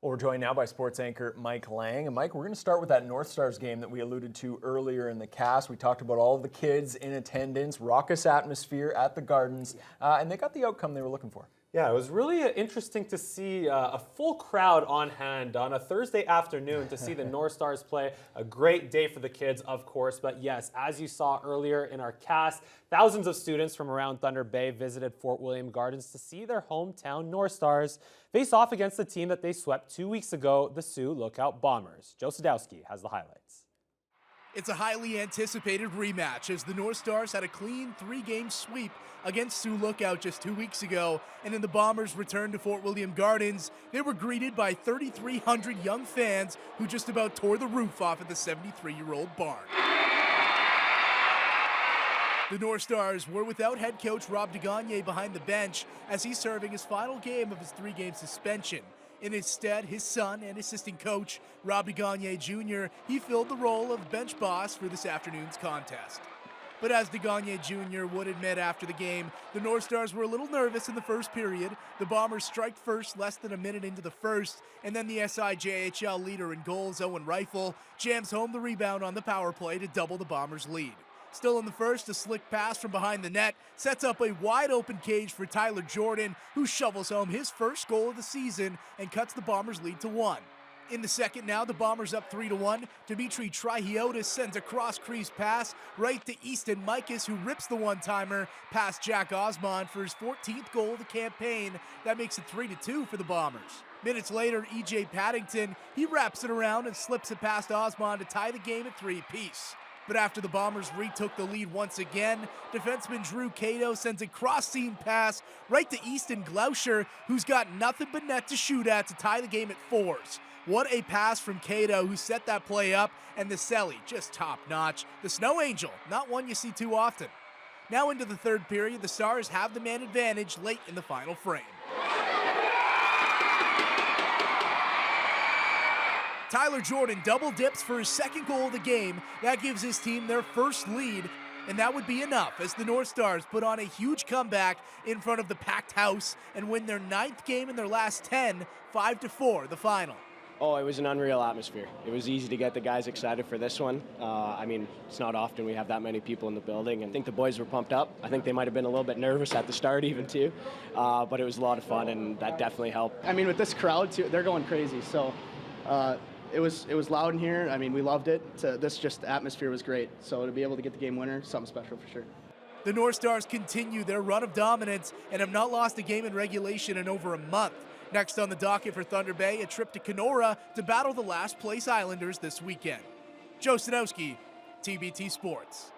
Well, we're joined now by sports anchor Mike Lang. And Mike, we're going to start with that North Stars game that we alluded to earlier in the cast. We talked about all of the kids in attendance, raucous atmosphere at the Gardens, and they got the outcome they were looking for. Yeah, it was really interesting to see a full crowd on hand on a Thursday afternoon to see the North Stars play. A great day for the kids, of course. But yes, as you saw earlier in our cast, thousands of students from around Thunder Bay visited Fort William Gardens to see their hometown North Stars face off against the team that they swept 2 weeks ago, the Sioux Lookout Bombers. Joe Sadowski has the highlights. It's a highly anticipated rematch as the North Stars had a clean 3-game sweep against Sioux Lookout just 2 weeks ago, and in the Bombers' return to Fort William Gardens, they were greeted by 3,300 young fans who just about tore the roof off of the 73-year-old barn. The North Stars were without head coach Rob DeGagne behind the bench as he's serving his final game of his 3-game suspension. In his stead, his son and assistant coach, Rob DeGagne Jr., he filled the role of bench boss for this afternoon's contest. But as DeGagne Jr. would admit after the game, the North Stars were a little nervous in the first period. The Bombers striked first less than a minute into the first, and then the SIJHL leader in goals, Owen Rifle, jams home the rebound on the power play to double the Bombers' lead. Still in the first, a slick pass from behind the net sets up a wide-open cage for Tyler Jordan, who shovels home his first goal of the season and cuts the Bombers' lead to 1. In the second now, the Bombers up 3-1. Dimitri Trihiotis sends a cross-crease pass right to Easton Mikas, who rips the one-timer past Jack Osmond for his 14th goal of the campaign. That makes it 3-2 for the Bombers. Minutes later, E.J. Paddington, he wraps it around and slips it past Osmond to tie the game at 3-3. But after the Bombers retook the lead once again, defenseman Drew Cato sends a cross-seam pass right to Easton Glauscher, who's got nothing but net to shoot at to tie the game at 4s. What a pass from Cato, who set that play up, and the Selly, just top-notch. The Snow Angel, not one you see too often. Now into the third period, the Stars have the man advantage late in the final frame. Tyler Jordan double dips for his second goal of the game. That gives his team their first lead, and that would be enough as the North Stars put on a huge comeback in front of the packed house and win their 9th game in their last 10, 5-4, the final. Oh, it was an unreal atmosphere. It was easy to get the guys excited for this one. I mean, it's not often we have that many people in the building, and I think the boys were pumped up. I think they might have been a little bit nervous at the start even too, but it was a lot of fun, and that definitely helped. I mean, with this crowd too, they're going crazy, so it was loud in here. I mean, we loved it. The atmosphere was great. So to be able to get the game winner, something special for sure. The North Stars continue their run of dominance and have not lost a game in regulation in over a month. Next on the docket for Thunder Bay, a trip to Kenora to battle the last place Islanders this weekend. Joe Sadowski, TBT Sports.